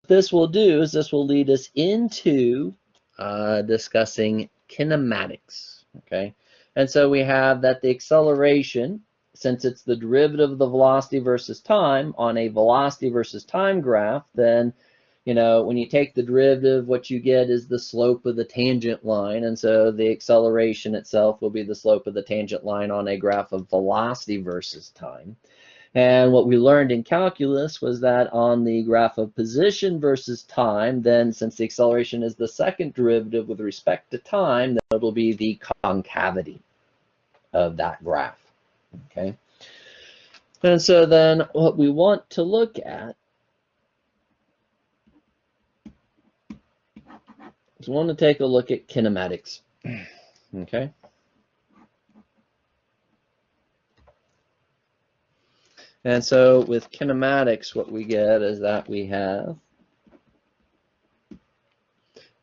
this will do is this will lead us into discussing kinematics, okay? And so we have that the acceleration, since it's the derivative of the velocity versus time on a velocity versus time graph, then, you know, when you take the derivative, what you get is the slope of the tangent line. And so the acceleration itself will be the slope of the tangent line on a graph of velocity versus time. And what we learned in calculus was that on the graph of position versus time, then since the acceleration is the second derivative with respect to time, then it'll be the concavity of that graph, okay? And so then what we want to look at is we want to take a look at kinematics, okay? And so with kinematics, what we get is that we have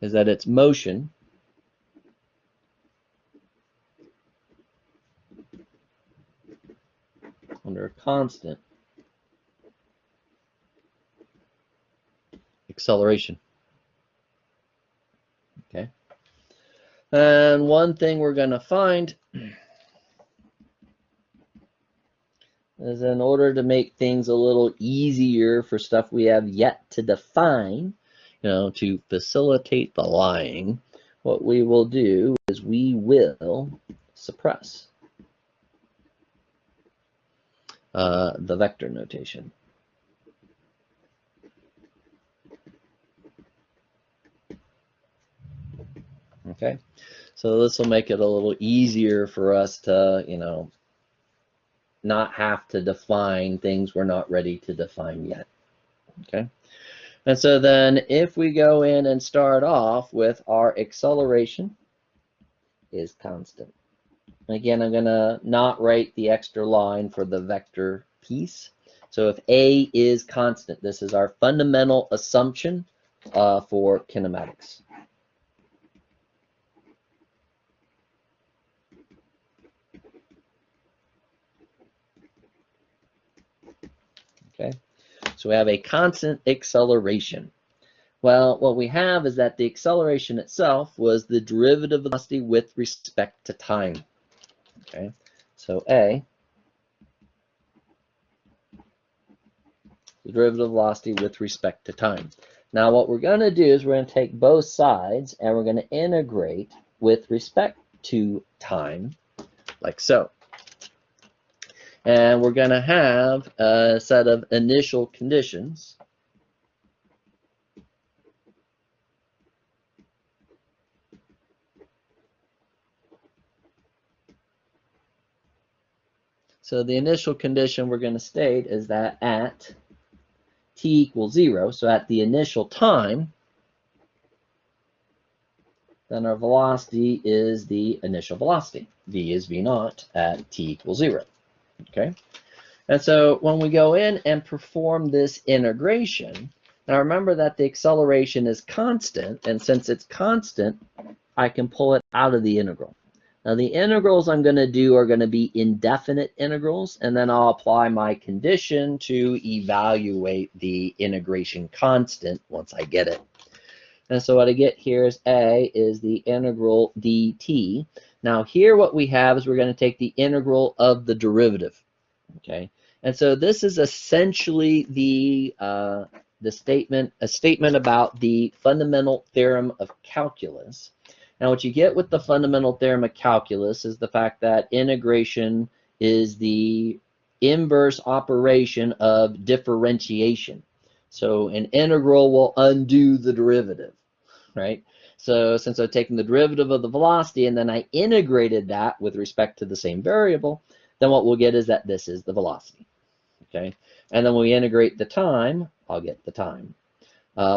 it's motion under a constant acceleration. Okay. And one thing we're going to find is in order to make things a little easier for stuff we have yet to define, you know, to facilitate the lying, what we will do is we will suppress the vector notation. Okay, so this will make it a little easier for us to, you know, not have to define things we're not ready to define yet. Okay, and so then if we go in and start off with our acceleration is constant. Again, I'm going to not write the extra line for the vector piece. So if A is constant, this is our fundamental assumption for kinematics. Okay, so we have a constant acceleration. Well, what we have is that the acceleration itself was the derivative of velocity with respect to time. Okay, so A, the derivative of velocity with respect to time. Now what we're going to do is we're going to take both sides and we're going to integrate with respect to time, like so. And we're going to have a set of initial conditions. So the initial condition we're going to state is that at t equals 0, so at the initial time, then our velocity is the initial velocity. V is v naught at t equals 0. Okay, and so when we go in and perform this integration, now remember that the acceleration is constant, and since it's constant, I can pull it out of the integral. Now the integrals I'm going to do are going to be indefinite integrals, and then I'll apply my condition to evaluate the integration constant once I get it. And so what I get here is A is the integral dt. Now here what we have is we're going to take the integral of the derivative. Okay, and so this is essentially a statement about the fundamental theorem of calculus. Now what you get with the fundamental theorem of calculus is the fact that integration is the inverse operation of differentiation. So an integral will undo the derivative, right? So since I've taken the derivative of the velocity and then I integrated that with respect to the same variable, then what we'll get is that this is the velocity, okay? And then when we integrate the time, I'll get the time,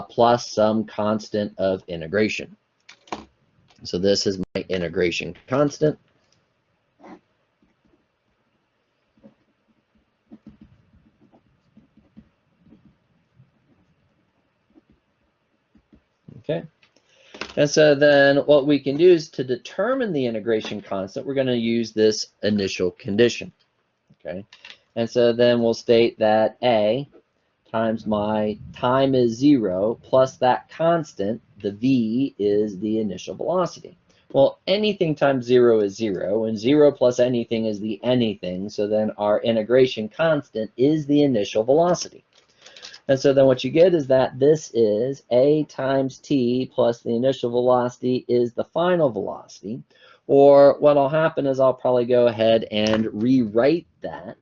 plus some constant of integration. So this is my integration constant. Okay. And so then what we can do is to determine the integration constant, we're going to use this initial condition. Okay. And so then we'll state that A times my time is 0 plus that constant, the v, is the initial velocity. Well, anything times 0 is 0, and 0 plus anything is the anything, so then our integration constant is the initial velocity. And so then what you get is that this is a times t plus the initial velocity is the final velocity. Or what'll happen is I'll probably go ahead and rewrite that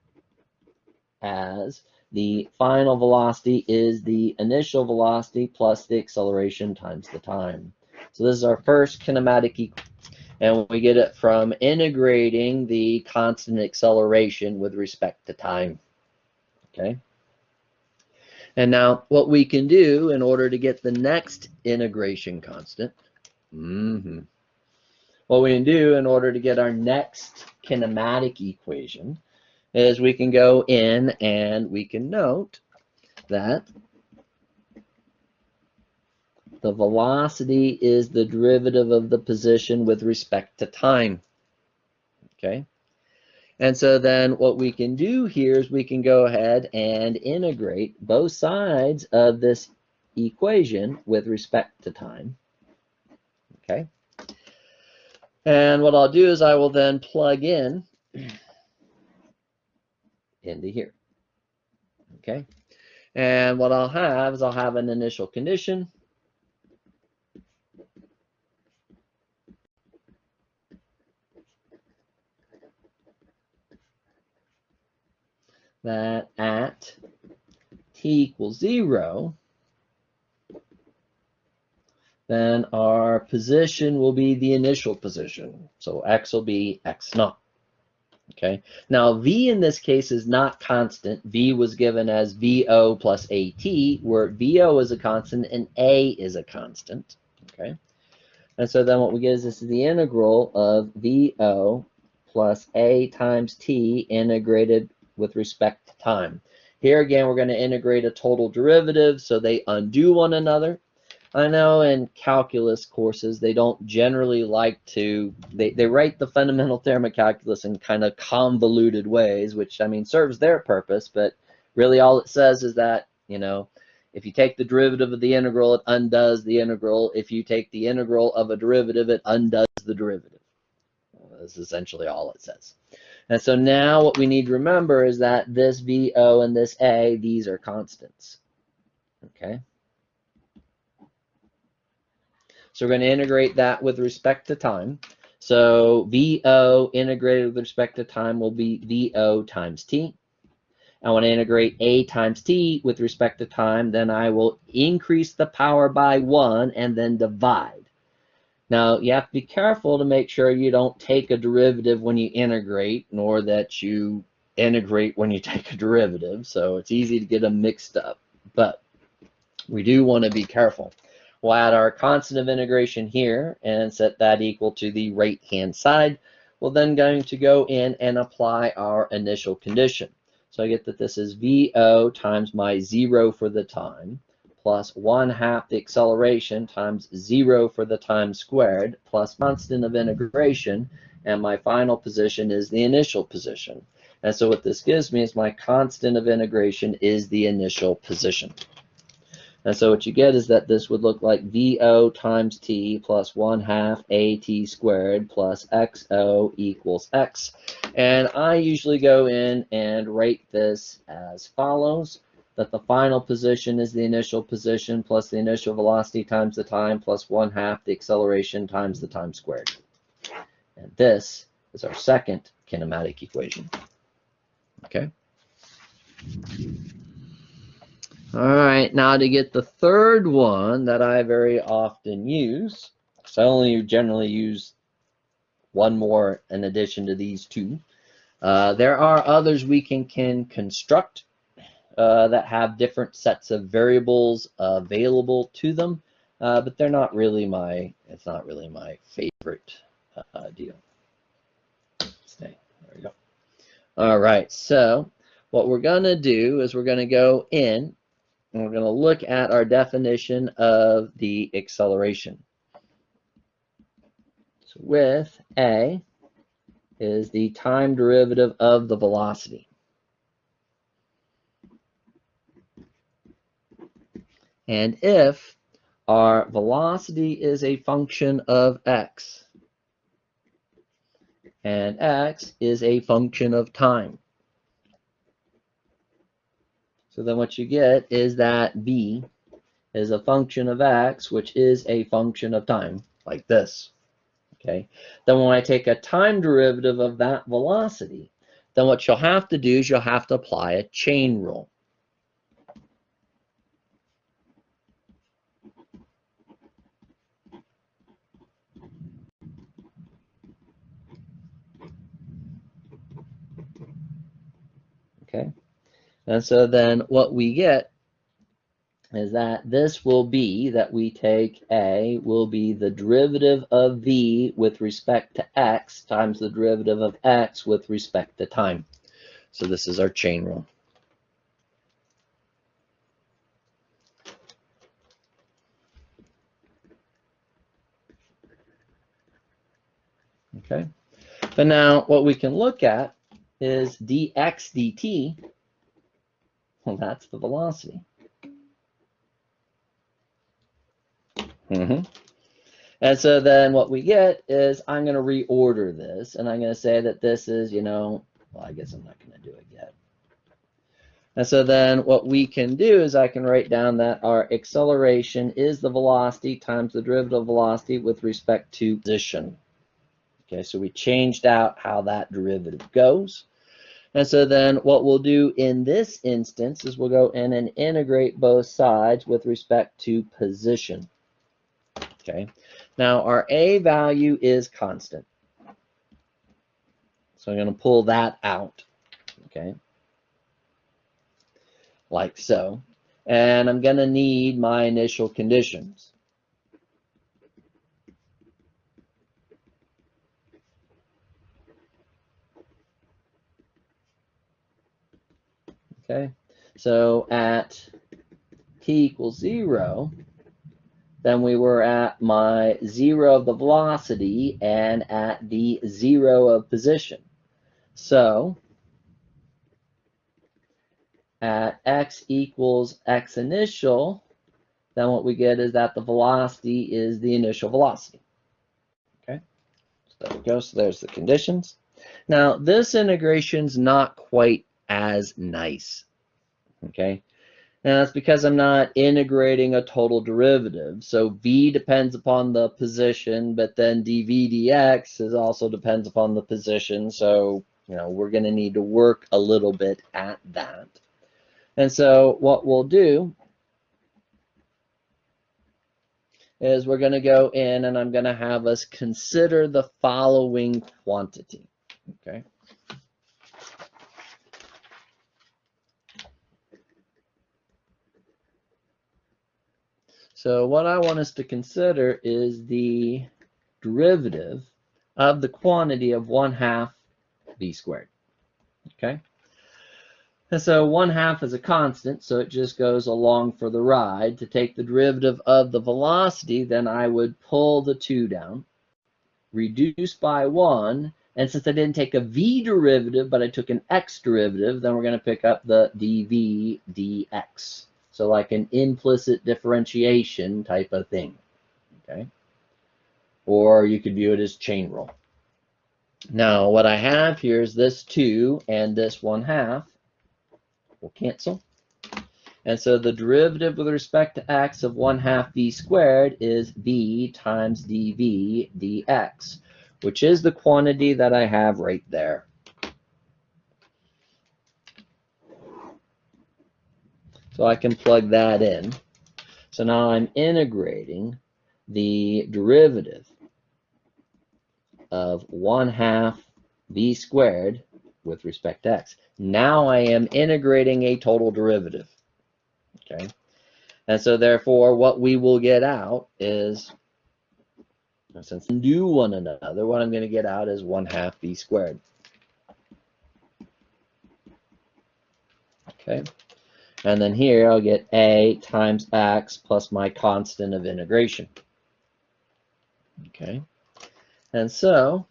as the final velocity is the initial velocity plus the acceleration times the time. So this is our first kinematic equation. And we get it from integrating the constant acceleration with respect to time. Okay. And now what we can do in order to get the next integration constant, what we can do in order to get our next kinematic equation is we can go in and we can note that the velocity is the derivative of the position with respect to time. Okay. And so then what we can do here is we can go ahead and integrate both sides of this equation with respect to time. Okay. And what I'll do is I will then plug in into here. Okay. And what I'll have is I'll have an initial condition. That at t equals 0, then our position will be the initial position. So x will be x naught. Okay. Now v in this case is not constant. V was given as VO plus AT, where VO is a constant and A is a constant. Okay. And so then what we get is this is the integral of VO plus A times T integrated with respect to time. Here again, we're going to integrate a total derivative, so they undo one another. I know in calculus courses, they don't generally like to, they write the fundamental theorem of calculus in kind of convoluted ways, which, I mean, serves their purpose, but really all it says is that, you know, if you take the derivative of the integral, it undoes the integral. If you take the integral of a derivative, it undoes the derivative. That's essentially all it says. And so now what we need to remember is that this VO and this A, these are constants. Okay. So we're going to integrate that with respect to time. So VO integrated with respect to time will be VO times T. I want to integrate A times T with respect to time. Then I will increase the power by 1 and then divide. Now, you have to be careful to make sure you don't take a derivative when you integrate, nor that you integrate when you take a derivative. So it's easy to get them mixed up. But we do want to be careful. We'll add our constant of integration here and set that equal to the right-hand side. We're then going to go in and apply our initial condition. So I get that this is VO times my 0 for the time, plus 1/2 the acceleration times 0 for the time squared, plus constant of integration, and my final position is the initial position. And so what this gives me is my constant of integration is the initial position. And so what you get is that this would look like VO times T plus 1/2 AT squared plus XO equals X. And I usually go in and write this as follows, that the final position is the initial position plus the initial velocity times the time plus 1/2 the acceleration times the time squared. And this is our second kinematic equation. Okay. All right, now to get the third one that I very often use, because I only generally use one more in addition to these two. There are others we can construct that have different sets of variables available to them, but they're not really it's not really my favorite deal. Stay, there we go. All right, so what we're gonna do is we're gonna go in and we're going to look at our definition of the acceleration. So with A is the time derivative of the velocity. And if our velocity is a function of x, and x is a function of time, so then what you get is that v is a function of x, which is a function of time, like this. Okay. Then when I take a time derivative of that velocity, then what you'll have to do is you'll have to apply a chain rule. Okay. And so then what we get is that this will be that we take a will be the derivative of v with respect to x times the derivative of x with respect to time. So this is our chain rule. Okay. But now what we can look at is dx dt. Well, that's the velocity. And so then what we get is I'm going to reorder this, and I'm going to say that this is, well, I guess I'm not going to do it yet. And so then what we can do is I can write down that our acceleration is the velocity times the derivative of velocity with respect to position. Okay, so we changed out how that derivative goes. And so then what we'll do in this instance is we'll go in and integrate both sides with respect to position. Okay, now our a value is constant. So I'm going to pull that out, okay, like so. And I'm going to need my initial conditions. Okay, so at t equals 0, then we were at my 0 of the velocity and at the 0 of position. So at x equals x initial, then what we get is that the velocity is the initial velocity. Okay, so there we go. So there's the conditions. Now this integration's not quite as nice. Okay, now that's because I'm not integrating a total derivative. So v depends upon the position, but then dv dx is also depends upon the position. So we're going to need to work a little bit at that. And so what we'll do is we're going to go in and I'm going to have us consider the following quantity. Okay. So what I want us to consider is the derivative of the quantity of 1/2 v squared. Okay. And so 1/2 is a constant, so it just goes along for the ride. To take the derivative of the velocity, then I would pull the 2 down, reduce by 1, and since I didn't take a v derivative, but I took an x derivative, then we're going to pick up the dv dx. So like an implicit differentiation type of thing. Okay. Or you could view it as chain rule. Now what I have here is this 2 and this 1/2 will cancel. And so the derivative with respect to x of 1/2 v squared is v times dv dx, which is the quantity that I have right there. So I can plug that in. So now I'm integrating the derivative of 1/2 v squared with respect to x. Now I am integrating a total derivative. Okay. And so therefore what we will get out is, since they do one another, what I'm going to get out is 1/2 v squared. Okay. And then here I'll get a times x plus my constant of integration. Okay. And so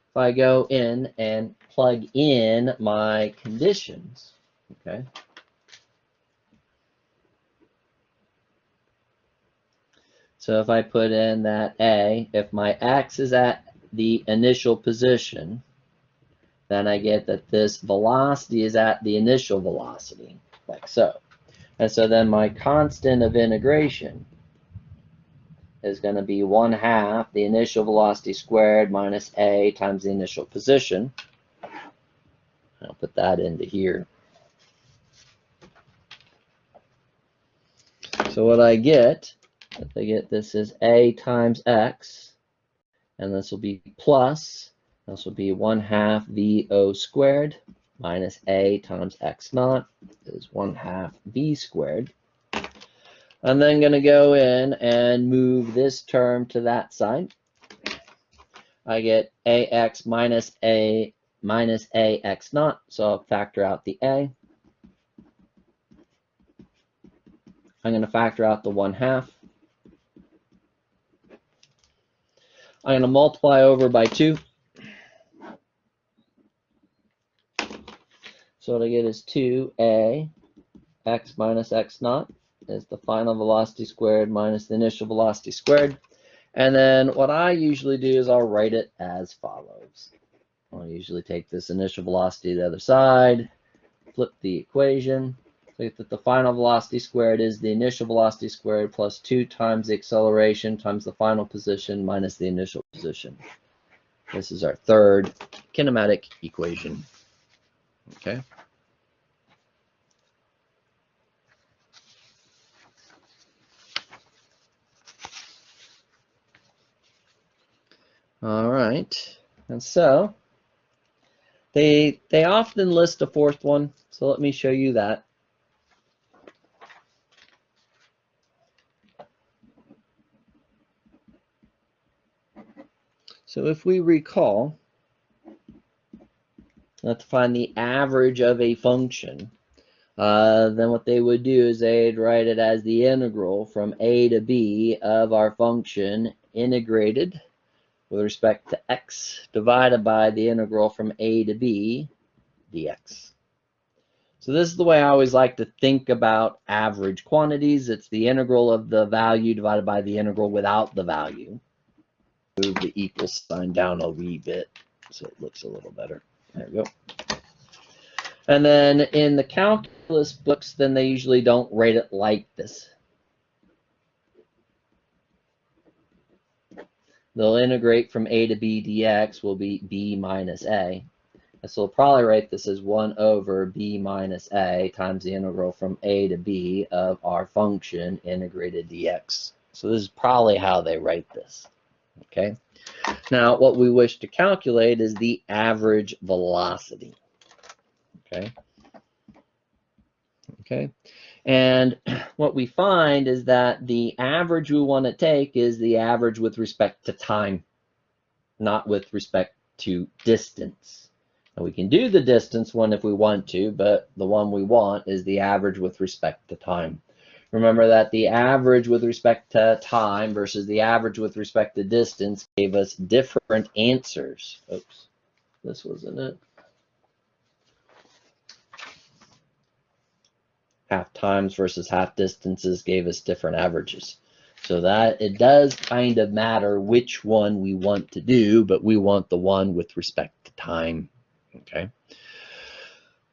if I go in and plug in my conditions, okay, So if I put in that A, if my x is at the initial position, then I get that this velocity is at the initial velocity, like so. And so then my constant of integration is going to be 1/2 the initial velocity squared minus A times the initial position. I'll put that into here. So what I get this is A times X, and this will be plus, this will be 1/2 VO squared minus A times X naught is 1/2 V squared. I'm then going to go in and move this term to that side. I get AX minus AX naught, so I'll factor out the A. I'm going to factor out the 1/2. I'm going to multiply over by 2. So what I get is 2A x minus x naught is the final velocity squared minus the initial velocity squared. And then what I usually do is I'll write it as follows. I'll usually take this initial velocity to the other side, flip the equation, so get that the final velocity squared is the initial velocity squared plus 2 times the acceleration times the final position minus the initial position. This is our third kinematic equation. Okay. All right, and so they often list a fourth one, so let me show you that. So if we recall, to find the average of a function, then what they would do is they'd write it as the integral from a to b of our function integrated with respect to x divided by the integral from a to b dx. So this is the way I always like to think about average quantities. It's the integral of the value divided by the integral without the value. Move the equal sign down a wee bit so it looks a little better. There we go. And then in the calculus books, then they usually don't write it like this. They'll integrate from a to b dx will be b minus a. And so we'll probably write this as 1 over b minus a times the integral from a to b of our function integrated dx. So this is probably how they write this. Okay. Now what we wish to calculate is the average velocity. Okay. Okay. And what we find is that the average we want to take is the average with respect to time, not with respect to distance. And we can do the distance one if we want to, but the one we want is the average with respect to time. Remember that the average with respect to time versus the average with respect to distance gave us different answers. Oops, this wasn't it. Half times versus half distances gave us different averages. So that it does kind of matter which one we want to do, but we want the one with respect to time. Okay.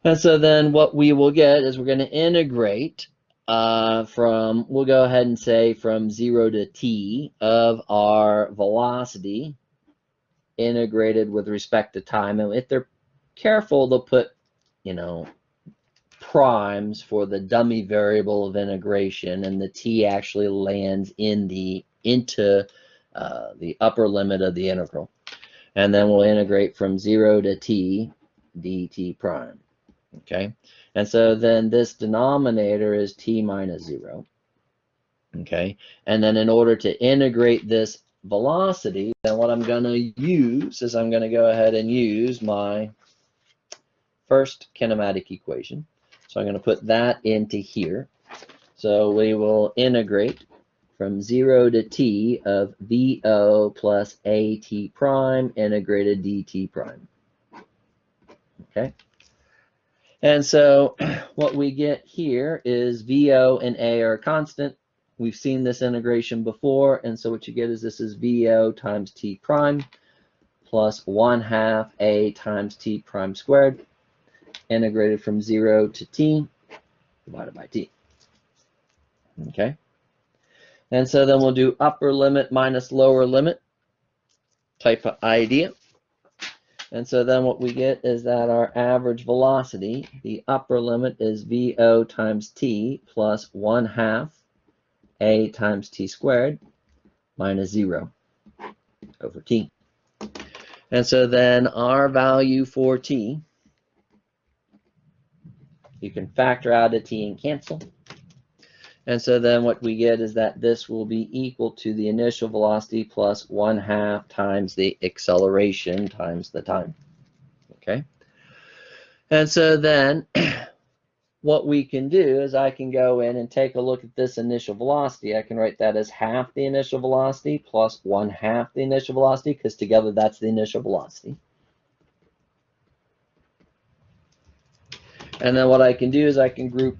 And so then what we will get is we're going to integrate from, we'll go ahead and say from 0 to t of our velocity integrated with respect to time. And if they're careful, they'll put, primes for the dummy variable of integration, and the t actually lands into the upper limit of the integral. And then we'll integrate from 0 to t dt prime. Okay, and so then this denominator is t minus 0. Okay, and then in order to integrate this velocity, then what I'm going to use is I'm going to go ahead and use my first kinematic equation. So I'm going to put that into here. So we will integrate from 0 to t of VO plus AT prime integrated DT prime. Okay. And so what we get here is VO and A are constant. We've seen this integration before, and so what you get is this is VO times t prime plus 1/2 a times t prime squared, integrated from 0 to t, divided by t. Okay? And so then we'll do upper limit minus lower limit type of idea. And so then what we get is that our average velocity, the upper limit is VO times t plus 1/2 a times t squared minus 0 over t. And so then our value for t, you can factor out a t and cancel. And so then what we get is that this will be equal to the initial velocity plus 1/2 times the acceleration times the time. Okay? And so then what we can do is I can go in and take a look at this initial velocity. I can write that as half the initial velocity plus 1/2 the initial velocity, because together that's the initial velocity. And then what I can do is I can group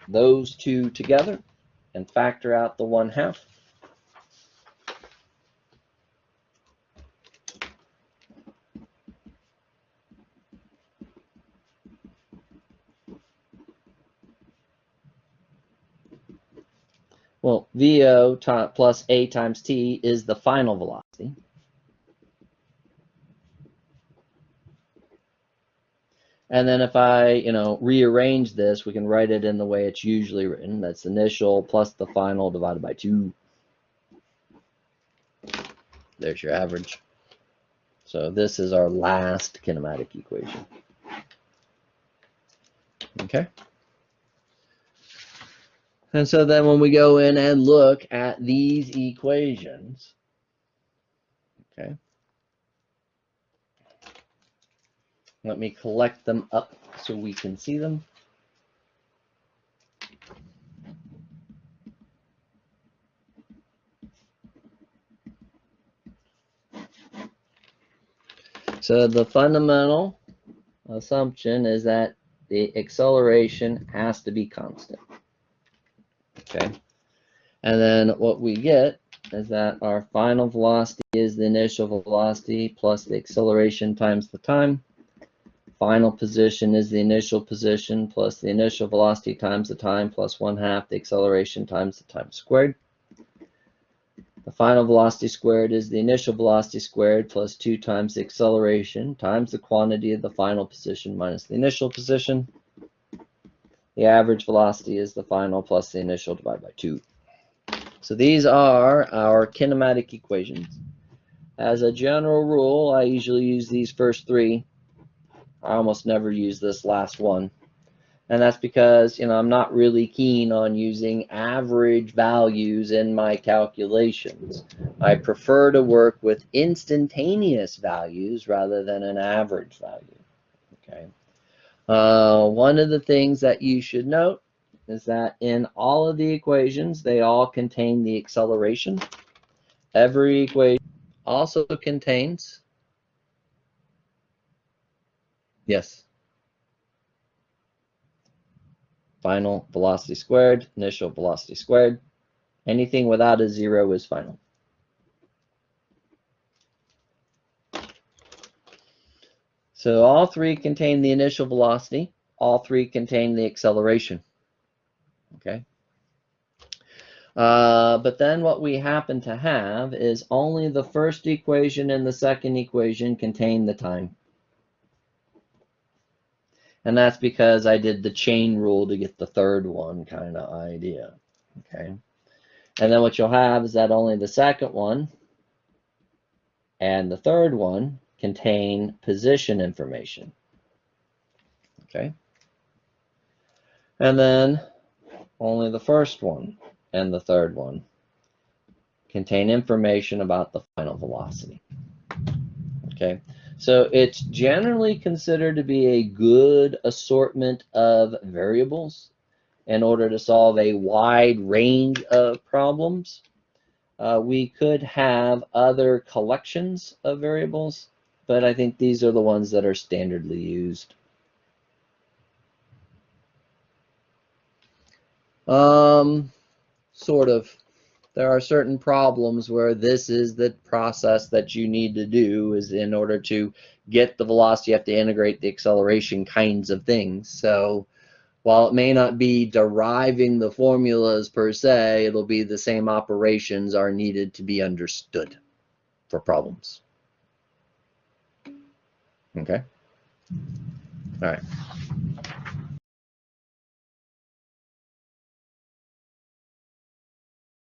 those two together and factor out the 1/2. Well, VO plus A times T is the final velocity. And then if I, rearrange this, we can write it in the way it's usually written. That's initial plus the final divided by 2. There's your average. So this is our last kinematic equation. Okay? And so then when we go in and look at these equations, okay, let me collect them up so we can see them. So the fundamental assumption is that the acceleration has to be constant. Okay. And then what we get is that our final velocity is the initial velocity plus the acceleration times the time. Final position is the initial position plus the initial velocity times the time plus 1/2 the acceleration times the time squared. The final velocity squared is the initial velocity squared plus 2 times the acceleration times the quantity of the final position minus the initial position. The average velocity is the final plus the initial divided by 2. So these are our kinematic equations. As a general rule, I usually use these first 3. I almost never use this last one. And that's because, I'm not really keen on using average values in my calculations. I prefer to work with instantaneous values rather than an average value. Okay. One of the things that you should note is that in all of the equations, they all contain the acceleration. Every equation also contains, yes, final velocity squared, initial velocity squared. Anything without a 0 is final. So all 3 contain the initial velocity. All 3 contain the acceleration. Okay. But then what we happen to have is only the first equation and the second equation contain the time. And that's because I did the chain rule to get the third one kind of idea. Okay. And then what you'll have is that only the second one and the third one contain position information. Okay. And then only the first one and the third one contain information about the final velocity. Okay. So it's generally considered to be a good assortment of variables in order to solve a wide range of problems. We could have other collections of variables, but I think these are the ones that are standardly used. there are certain problems where this is the process that you need to do, is in order to get the velocity, you have to integrate the acceleration kinds of things. So while it may not be deriving the formulas per se, it'll be the same operations are needed to be understood for problems. Okay? All right.